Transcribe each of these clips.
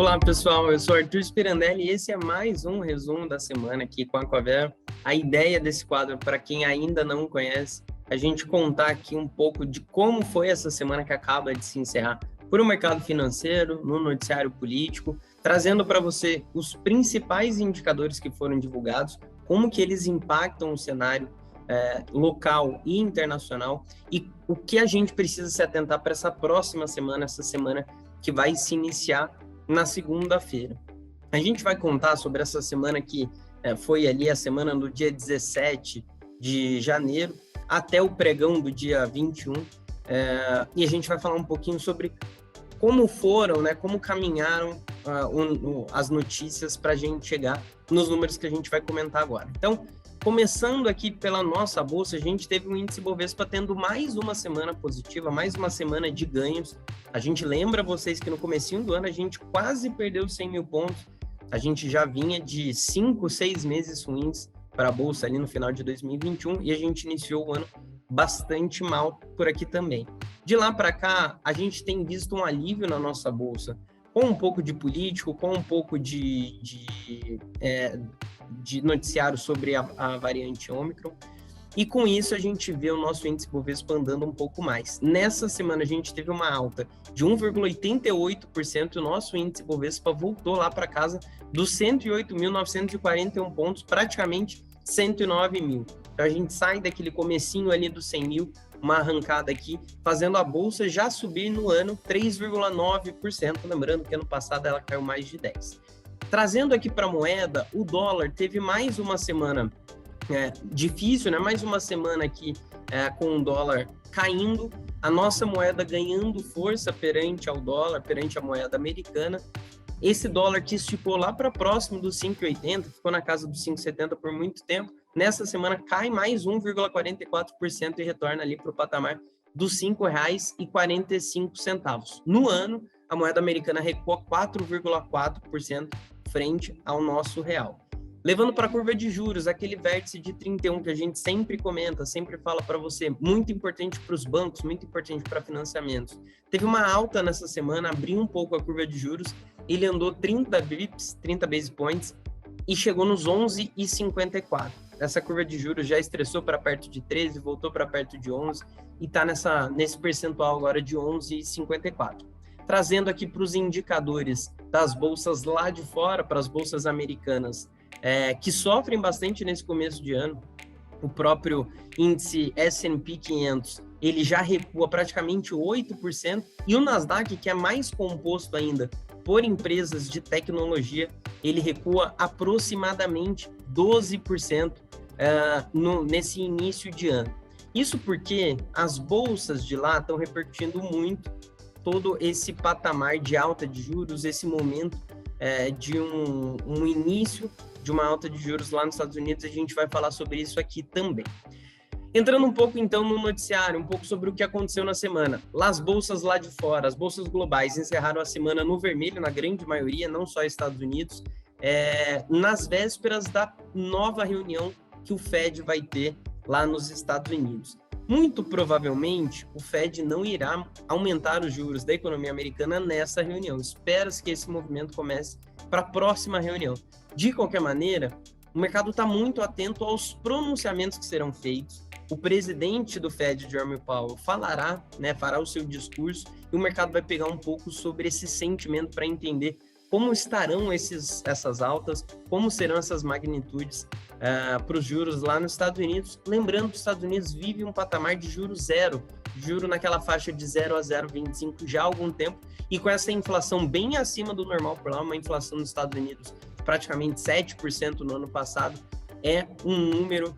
Olá, pessoal, eu sou Arthur Spirandelli e esse é mais um resumo da semana aqui com a Coavero. A ideia desse quadro, para quem ainda não conhece, a gente contar aqui um pouco de como foi essa semana que acaba de se encerrar por o mercado financeiro, no noticiário político, trazendo para você os principais indicadores que foram divulgados, como que eles impactam o cenário local e internacional e o que a gente precisa se atentar para essa próxima semana, essa semana que vai se iniciar na segunda-feira. A gente vai contar sobre essa semana que foi ali a semana do dia 17 de janeiro até o pregão do dia 21, e a gente vai falar um pouquinho sobre como foram, como caminharam as notícias para a gente chegar nos números que a gente vai comentar agora. Então, começando aqui pela nossa bolsa, a gente teve o índice Bovespa tendo mais uma semana positiva, mais uma semana de ganhos. A gente lembra vocês que no comecinho do ano a gente quase perdeu 100 mil pontos. A gente já vinha de 5, 6 meses ruins para a bolsa ali no final de 2021 e a gente iniciou o ano bastante mal por aqui também. De lá para cá, a gente tem visto um alívio na nossa bolsa, com um pouco de político, com um pouco de noticiário sobre a variante Ômicron, e com isso a gente vê o nosso índice Bovespa andando um pouco mais. Nessa semana a gente teve uma alta de 1,88% e o nosso índice Bovespa voltou lá para casa dos 108.941 pontos, praticamente 109 mil. Então a gente sai daquele comecinho ali dos 100 mil, uma arrancada aqui, fazendo a bolsa já subir no ano 3,9%, lembrando que ano passado ela caiu mais de 10%. Trazendo aqui para a moeda, o dólar teve mais uma semana difícil, mais uma semana aqui com o dólar caindo, a nossa moeda ganhando força perante ao dólar, perante a moeda americana. Esse dólar que esticou lá para próximo dos 5,80, ficou na casa dos 5,70 por muito tempo, nessa semana cai mais 1,44% e retorna ali para o patamar dos R$ 5,45. No ano, a moeda americana recua 4,4% frente ao nosso real. Levando para a curva de juros, aquele vértice de 31 que a gente sempre comenta, sempre fala para você, muito importante para os bancos, muito importante para financiamentos. Teve uma alta nessa semana, abriu um pouco a curva de juros, ele andou 30 bips, 30 base points, e chegou nos 11,54. Essa curva de juros já estressou para perto de 13, voltou para perto de 11, e está nesse percentual agora de 11,54. Trazendo aqui para os indicadores das bolsas lá de fora, para as bolsas americanas, que sofrem bastante nesse começo de ano. O próprio índice S&P 500, ele já recua praticamente 8%, e o Nasdaq, que é mais composto ainda por empresas de tecnologia, ele recua aproximadamente 12% nesse início de ano. Isso porque as bolsas de lá estão repercutindo muito todo esse patamar de alta de juros, esse momento de um início de uma alta de juros lá nos Estados Unidos. A gente vai falar sobre isso aqui também. Entrando um pouco então no noticiário, um pouco sobre o que aconteceu na semana. Lá as bolsas lá de fora, as bolsas globais encerraram a semana no vermelho, na grande maioria, não só Estados Unidos, nas vésperas da nova reunião que o Fed vai ter lá nos Estados Unidos. Muito provavelmente, o Fed não irá aumentar os juros da economia americana nessa reunião. Espera-se que esse movimento comece para a próxima reunião. De qualquer maneira, o mercado está muito atento aos pronunciamentos que serão feitos. O presidente do Fed, Jerome Powell, fará o seu discurso, e o mercado vai pegar um pouco sobre esse sentimento para entender como estarão essas altas, como serão essas magnitudes para os juros lá nos Estados Unidos. Lembrando que os Estados Unidos vive um patamar de juros zero, juro naquela faixa de 0 a 0,25 já há algum tempo, e com essa inflação bem acima do normal por lá, uma inflação nos Estados Unidos de praticamente 7% no ano passado, é um número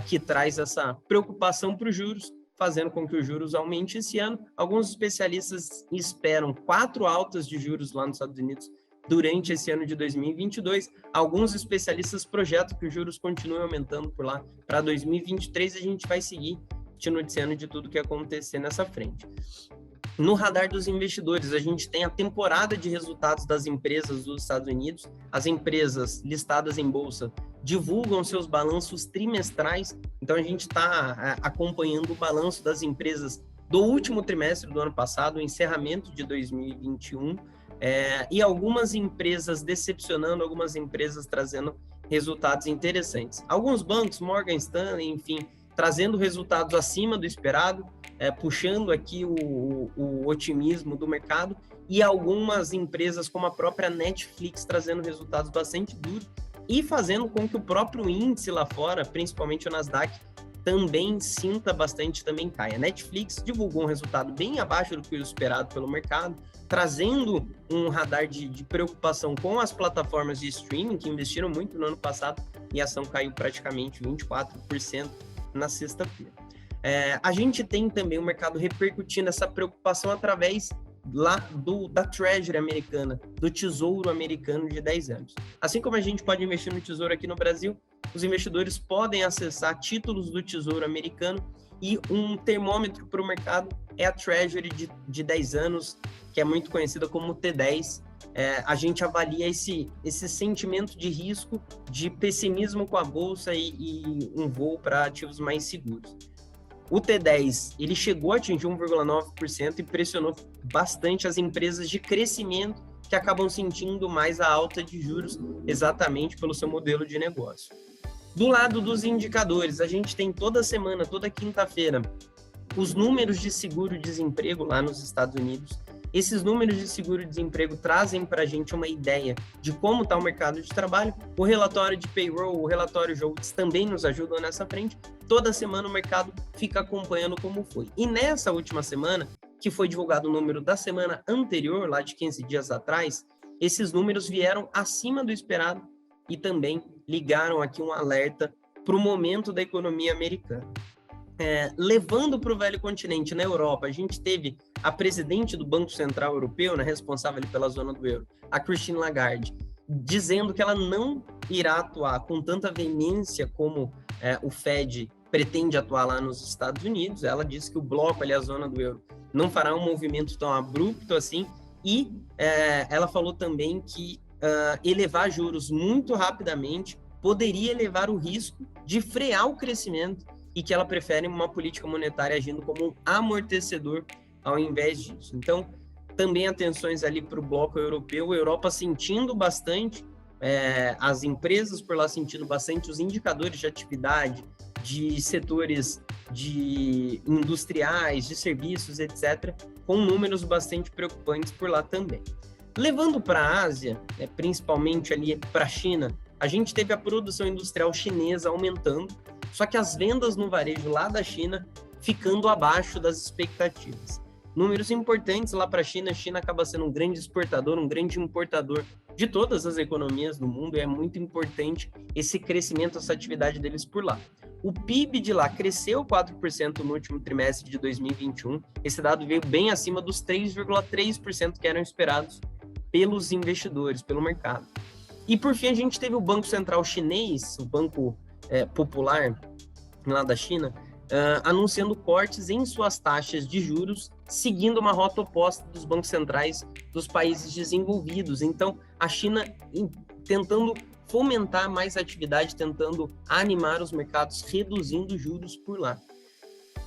que traz essa preocupação para os juros, fazendo com que os juros aumente esse ano. Alguns especialistas esperam 4 altas de juros lá nos Estados Unidos durante esse ano de 2022. Alguns especialistas projetam que os juros continuem aumentando por lá para 2023. A gente vai seguir te noticiando de tudo que acontecer nessa frente. No radar dos investidores, a gente tem a temporada de resultados das empresas dos Estados Unidos. As empresas listadas em bolsa divulgam seus balanços trimestrais, então a gente está acompanhando o balanço das empresas do último trimestre do ano passado, o encerramento de 2021, e algumas empresas decepcionando, algumas empresas trazendo resultados interessantes. Alguns bancos, Morgan Stanley, enfim, trazendo resultados acima do esperado, puxando aqui o otimismo do mercado, e algumas empresas como a própria Netflix trazendo resultados bastante duros e fazendo com que o próprio índice lá fora, principalmente o Nasdaq, também sinta bastante, também caia. A Netflix divulgou um resultado bem abaixo do que o esperado pelo mercado, trazendo um radar de preocupação com as plataformas de streaming, que investiram muito no ano passado, e a ação caiu praticamente 24% na sexta-feira. A gente tem também o mercado repercutindo essa preocupação através lá da Treasury americana, do Tesouro americano de 10 anos. Assim como a gente pode investir no Tesouro aqui no Brasil, os investidores podem acessar títulos do Tesouro americano, e um termômetro para o mercado é a Treasury de 10 anos, que é muito conhecida como T10. A gente avalia esse sentimento de risco, de pessimismo com a bolsa e um voo para ativos mais seguros. O T10, ele chegou a atingir 1,9% e pressionou bastante as empresas de crescimento, que acabam sentindo mais a alta de juros exatamente pelo seu modelo de negócio. Do lado dos indicadores, a gente tem toda semana, toda quinta-feira, os números de seguro-desemprego lá nos Estados Unidos. Esses números de seguro-desemprego trazem para a gente uma ideia de como está o mercado de trabalho. O relatório de payroll, o relatório JOLTS também nos ajudam nessa frente. Toda semana o mercado fica acompanhando como foi. E nessa última semana, que foi divulgado o número da semana anterior, lá de 15 dias atrás, esses números vieram acima do esperado e também ligaram aqui um alerta para o momento da economia americana. Levando para o velho continente, na Europa, a gente teve a presidente do Banco Central Europeu, né, responsável pela zona do euro, a Christine Lagarde, dizendo que ela não irá atuar com tanta veemência como o Fed pretende atuar lá nos Estados Unidos. Ela disse que o bloco, ali, a zona do euro, não fará um movimento tão abrupto assim, e ela falou também que elevar juros muito rapidamente poderia elevar o risco de frear o crescimento, e que ela prefere uma política monetária agindo como um amortecedor ao invés disso. Então, também atenções ali para o bloco europeu, a Europa sentindo bastante, as empresas por lá sentindo bastante, os indicadores de atividade, de setores de industriais, de serviços, etc., com números bastante preocupantes por lá também. Levando para a Ásia, principalmente ali para a China, a gente teve a produção industrial chinesa aumentando, só que as vendas no varejo lá da China ficando abaixo das expectativas. Números importantes lá para a China. A China acaba sendo um grande exportador, um grande importador de todas as economias do mundo, e é muito importante esse crescimento, essa atividade deles por lá. O PIB de lá cresceu 4% no último trimestre de 2021. Esse dado veio bem acima dos 3,3% que eram esperados pelos investidores, pelo mercado. E por fim, a gente teve o Banco Central Chinês, o Banco Popular lá da China, anunciando cortes em suas taxas de juros, seguindo uma rota oposta dos bancos centrais dos países desenvolvidos. Então, a China tentando fomentar mais atividade, tentando animar os mercados, reduzindo juros por lá.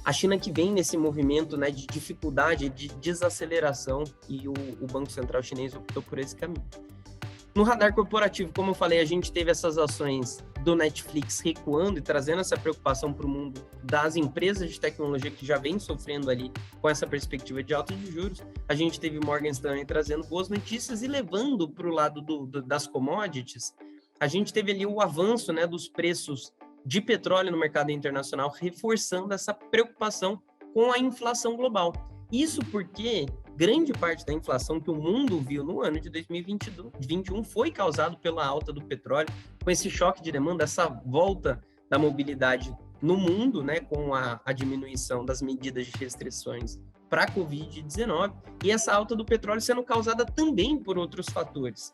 A China que vem nesse movimento, né, de dificuldade, de desaceleração, e o Banco Central Chinês optou por esse caminho. No radar corporativo, como eu falei, a gente teve essas ações do Netflix recuando e trazendo essa preocupação para o mundo das empresas de tecnologia que já vem sofrendo ali com essa perspectiva de alta de juros. A gente teve Morgan Stanley trazendo boas notícias, e levando para o lado das commodities, a gente teve ali o avanço, né, dos preços de petróleo no mercado internacional, reforçando essa preocupação com a inflação global. Isso porque grande parte da inflação que o mundo viu no ano de 2021 foi causado pela alta do petróleo, com esse choque de demanda, essa volta da mobilidade no mundo, né, com a diminuição das medidas de restrições para a Covid-19, e essa alta do petróleo sendo causada também por outros fatores.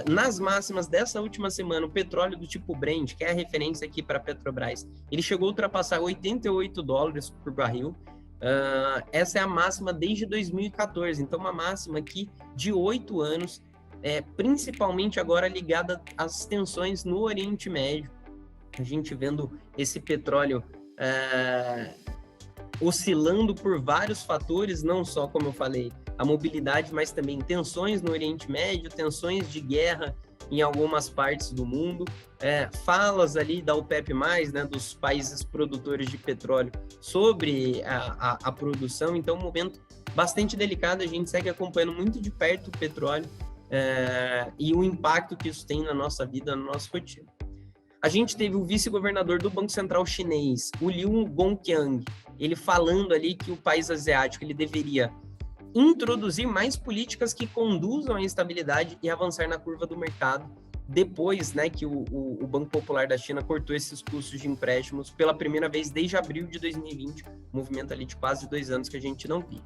Nas máximas dessa última semana, o petróleo do tipo Brent, que é a referência aqui para a Petrobras, ele chegou a ultrapassar $88 por barril. Essa é a máxima desde 2014, então uma máxima aqui de 8 anos, principalmente agora ligada às tensões no Oriente Médio. A gente vendo esse petróleo oscilando por vários fatores, não só, como eu falei, a mobilidade, mas também tensões no Oriente Médio, tensões de guerra em algumas partes do mundo, falas ali da OPEP+, né, dos países produtores de petróleo sobre a produção. Então, um momento bastante delicado, a gente segue acompanhando muito de perto o petróleo e o impacto que isso tem na nossa vida, na nossa rotina. A gente teve o vice-governador do Banco Central chinês, o Liu Gongqiang, ele falando ali que o país asiático ele deveria introduzir mais políticas que conduzam à estabilidade e avançar na curva do mercado, depois, né, que o Banco Popular da China cortou esses custos de empréstimos pela primeira vez desde abril de 2020, um movimento ali de quase 2 anos que a gente não via.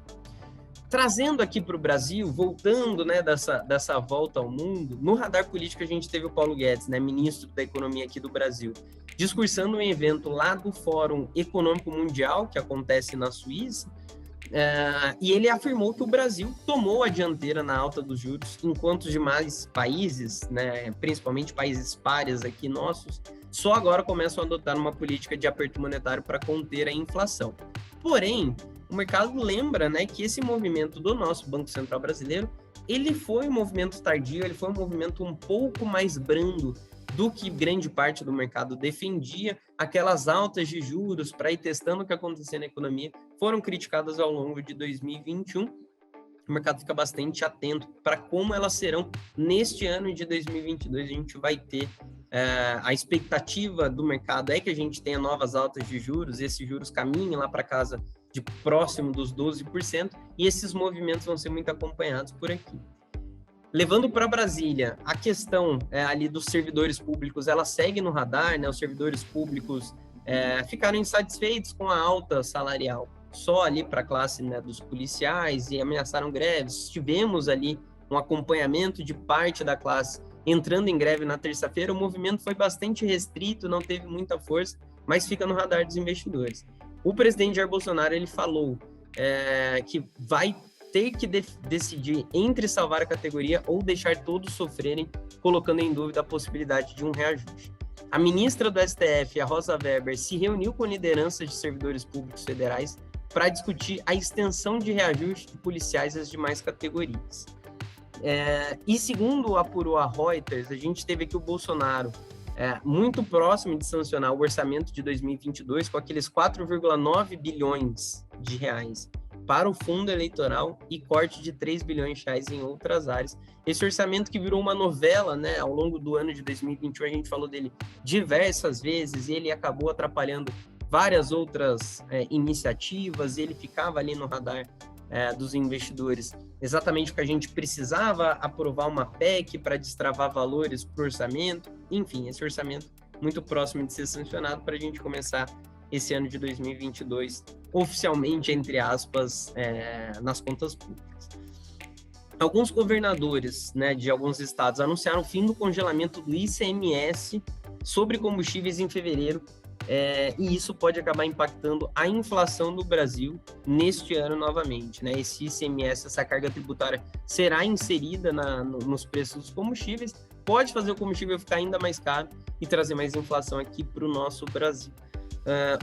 Trazendo aqui para o Brasil, voltando, né, dessa volta ao mundo, no radar político a gente teve o Paulo Guedes, né, ministro da Economia aqui do Brasil, discursando um evento lá do Fórum Econômico Mundial, que acontece na Suíça, e ele afirmou que o Brasil tomou a dianteira na alta dos juros, enquanto os demais países, né, principalmente países párias aqui nossos, só agora começam a adotar uma política de aperto monetário para conter a inflação. Porém, o mercado lembra, né, que esse movimento do nosso Banco Central brasileiro, ele foi um movimento tardio, ele foi um movimento um pouco mais brando do que grande parte do mercado defendia. Aquelas altas de juros para ir testando o que acontecia na economia foram criticadas ao longo de 2021. O mercado fica bastante atento para como elas serão neste ano de 2022. A gente vai ter a expectativa do mercado é que a gente tenha novas altas de juros, esses juros caminhem lá para casa de próximo dos 12%, e esses movimentos vão ser muito acompanhados por aqui. Levando para Brasília, a questão ali dos servidores públicos, ela segue no radar, né? Os servidores públicos ficaram insatisfeitos com a alta salarial, só ali para a classe, né, dos policiais, e ameaçaram greves. Tivemos ali um acompanhamento de parte da classe entrando em greve na terça-feira. O movimento foi bastante restrito, não teve muita força, mas fica no radar dos investidores. O presidente Jair Bolsonaro, ele falou que vai ter que decidir entre salvar a categoria ou deixar todos sofrerem, colocando em dúvida a possibilidade de um reajuste. A ministra do STF, a Rosa Weber, se reuniu com lideranças de servidores públicos federais para discutir a extensão de reajuste de policiais às demais categorias. E segundo apurou a Reuters, a gente teve aqui o Bolsonaro muito próximo de sancionar o orçamento de 2022 com aqueles 4,9 bilhões de reais para o fundo eleitoral e corte de 3 bilhões de reais em outras áreas. Esse orçamento que virou uma novela, né, ao longo do ano de 2021, a gente falou dele diversas vezes, e ele acabou atrapalhando várias outras iniciativas, ele ficava ali no radar dos investidores, exatamente porque a gente precisava aprovar uma PEC para destravar valores para o orçamento. Enfim, esse orçamento muito próximo de ser sancionado para a gente começar esse ano de 2022 oficialmente, entre aspas, nas contas públicas. Alguns governadores, né, de alguns estados anunciaram o fim do congelamento do ICMS sobre combustíveis em fevereiro, e isso pode acabar impactando a inflação do Brasil neste ano novamente, né? Esse ICMS, essa carga tributária, será inserida nos preços dos combustíveis, pode fazer o combustível ficar ainda mais caro e trazer mais inflação aqui para o nosso Brasil.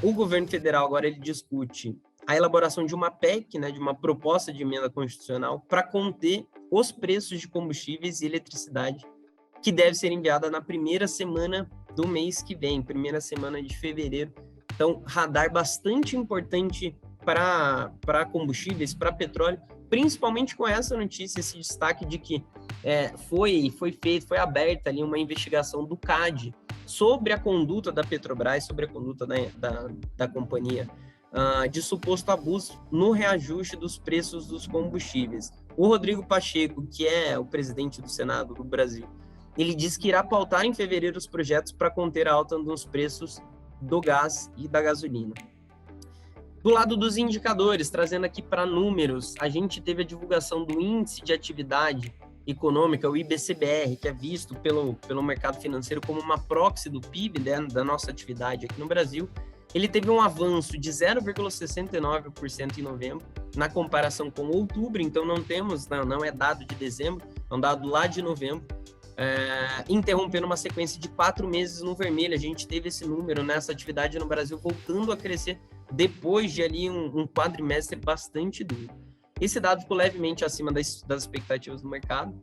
O governo federal agora ele discute a elaboração de uma PEC, né, de uma proposta de emenda constitucional para conter os preços de combustíveis e eletricidade, que deve ser enviada na primeira semana do mês que vem, primeira semana de fevereiro. Então, radar bastante importante para combustíveis, para petróleo, principalmente com essa notícia, esse destaque de que foi aberta ali uma investigação do CAD sobre a conduta da Petrobras, sobre a conduta da companhia, de suposto abuso no reajuste dos preços dos combustíveis. O Rodrigo Pacheco, que é o presidente do Senado do Brasil, ele diz que irá pautar em fevereiro os projetos para conter a alta nos preços do gás e da gasolina. Do lado dos indicadores, trazendo aqui para números, a gente teve a divulgação do Índice de Atividade Econômica, o IBCBR, que é visto pelo mercado financeiro como uma proxy do PIB, né, da nossa atividade aqui no Brasil. Ele teve um avanço de 0,69% em novembro, na comparação com outubro, então não é dado de dezembro, é um dado lá de novembro, interrompendo uma sequência de 4 meses no vermelho. A gente teve esse número, nessa atividade no Brasil, voltando a crescer depois de ali um quadrimestre bastante duro. Esse dado ficou levemente acima das expectativas do mercado.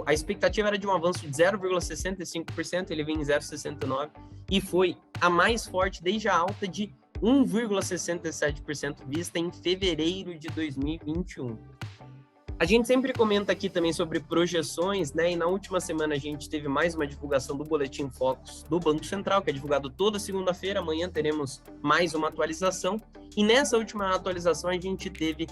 A expectativa era de um avanço de 0,65%, ele vem em 0,69%, e foi a mais forte desde a alta de 1,67% vista em fevereiro de 2021. A gente sempre comenta aqui também sobre projeções, né? E na última semana a gente teve mais uma divulgação do Boletim Focus do Banco Central, que é divulgado toda segunda-feira. Amanhã teremos mais uma atualização. E nessa última atualização a gente teve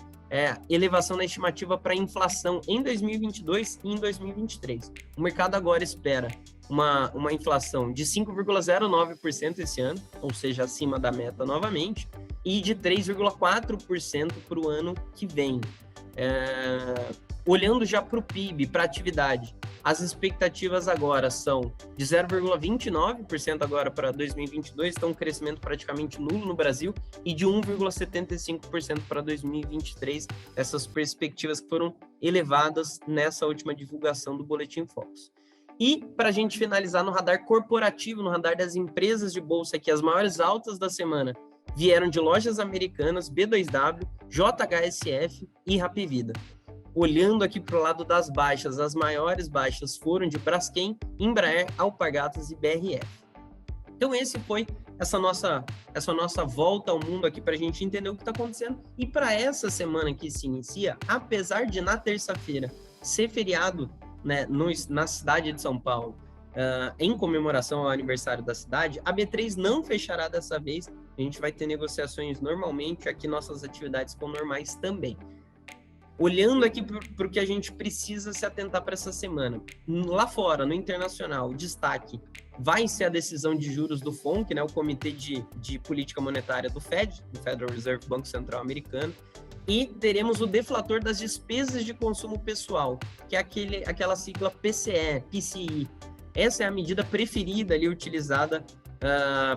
elevação na estimativa para a inflação em 2022 e em 2023. O mercado agora espera uma inflação de 5,09% esse ano, ou seja, acima da meta novamente, e de 3,4% para o ano que vem. Olhando já para o PIB, para a atividade, as expectativas agora são de 0,29% agora para 2022, então um crescimento praticamente nulo no Brasil, e de 1,75% para 2023, essas perspectivas que foram elevadas nessa última divulgação do Boletim Focus. E para a gente finalizar no radar corporativo, no radar das empresas de bolsa, que as maiores altas da semana vieram de Lojas Americanas, B2W, JHSF e Hapvida. Olhando aqui para o lado das baixas, as maiores baixas foram de Braskem, Embraer, Alpargatas e BRF. Então esse foi essa nossa volta ao mundo aqui para a gente entender o que está acontecendo. E para essa semana que se inicia, apesar de na terça-feira ser feriado, né, na cidade de São Paulo, em comemoração ao aniversário da cidade, a B3 não fechará dessa vez. A gente vai ter negociações normalmente, aqui nossas atividades ficam normais também. Olhando aqui para o que a gente precisa se atentar para essa semana. Lá fora, no internacional, o destaque vai ser a decisão de juros do FONC, né, o Comitê de Política Monetária do Fed, do Federal Reserve, Banco Central Americano, e teremos o deflator das despesas de consumo pessoal, que é aquela sigla PCI. Essa é a medida preferida ali utilizada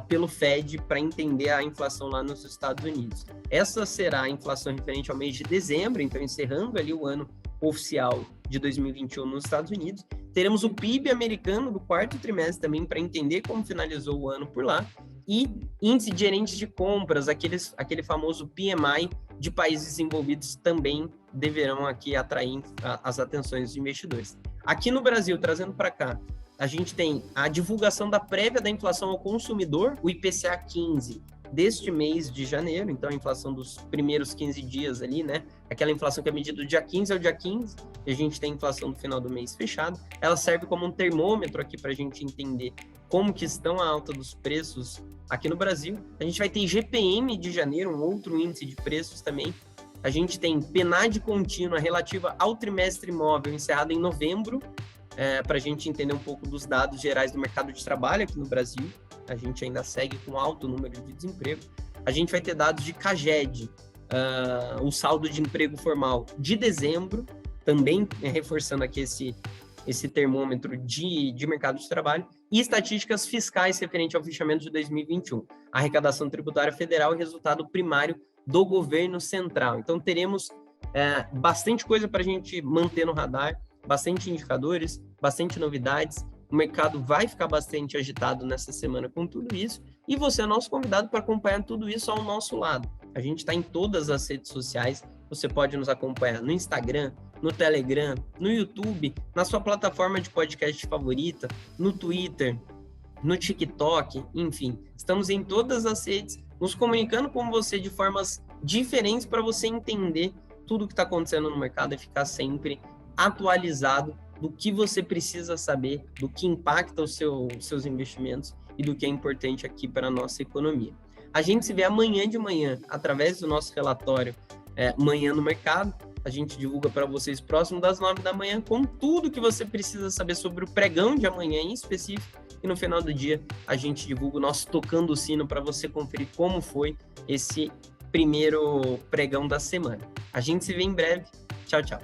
pelo Fed para entender a inflação lá nos Estados Unidos. Essa será a inflação referente ao mês de dezembro, então encerrando ali o ano oficial de 2021 nos Estados Unidos. Teremos o PIB americano do quarto trimestre também para entender como finalizou o ano por lá. E índice de gerentes de compras, aquele famoso PMI de países desenvolvidos também deverão aqui atrair as atenções dos investidores. Aqui no Brasil, trazendo para cá, a gente tem a divulgação da prévia da inflação ao consumidor, o IPCA 15, deste mês de janeiro, então a inflação dos primeiros 15 dias ali, né? Aquela inflação que é medida do dia 15 ao dia 15, e a gente tem a inflação do final do mês fechado. Ela serve como um termômetro aqui para a gente entender como que estão a alta dos preços aqui no Brasil. A gente vai ter GPM de janeiro, um outro índice de preços também. A gente tem PNAD contínua relativa ao trimestre imóvel encerrado em novembro, para a gente entender um pouco dos dados gerais do mercado de trabalho aqui no Brasil. A gente ainda segue com alto número de desemprego. A gente vai ter dados de CAGED, o saldo de emprego formal de dezembro, também reforçando aqui esse termômetro de mercado de trabalho, e estatísticas fiscais referente ao fechamento de 2021, arrecadação tributária federal e resultado primário do governo central. Então teremos bastante coisa para a gente manter no radar, bastante indicadores, bastante novidades. O mercado vai ficar bastante agitado nessa semana com tudo isso, e você é nosso convidado para acompanhar tudo isso ao nosso lado. A gente está em todas as redes sociais, você pode nos acompanhar no Instagram, no Telegram, no YouTube, na sua plataforma de podcast favorita, no Twitter, no TikTok, enfim. Estamos em todas as redes, nos comunicando com você de formas diferentes para você entender tudo o que está acontecendo no mercado e ficar sempre atualizado do que você precisa saber, do que impacta os seus investimentos e do que é importante aqui para a nossa economia. A gente se vê amanhã de manhã, através do nosso relatório Manhã no Mercado. A gente divulga para vocês próximo das 9 da manhã com tudo que você precisa saber sobre o pregão de amanhã em específico. E no final do dia, a gente divulga o nosso Tocando o Sino para você conferir como foi esse primeiro pregão da semana. A gente se vê em breve. Tchau, tchau.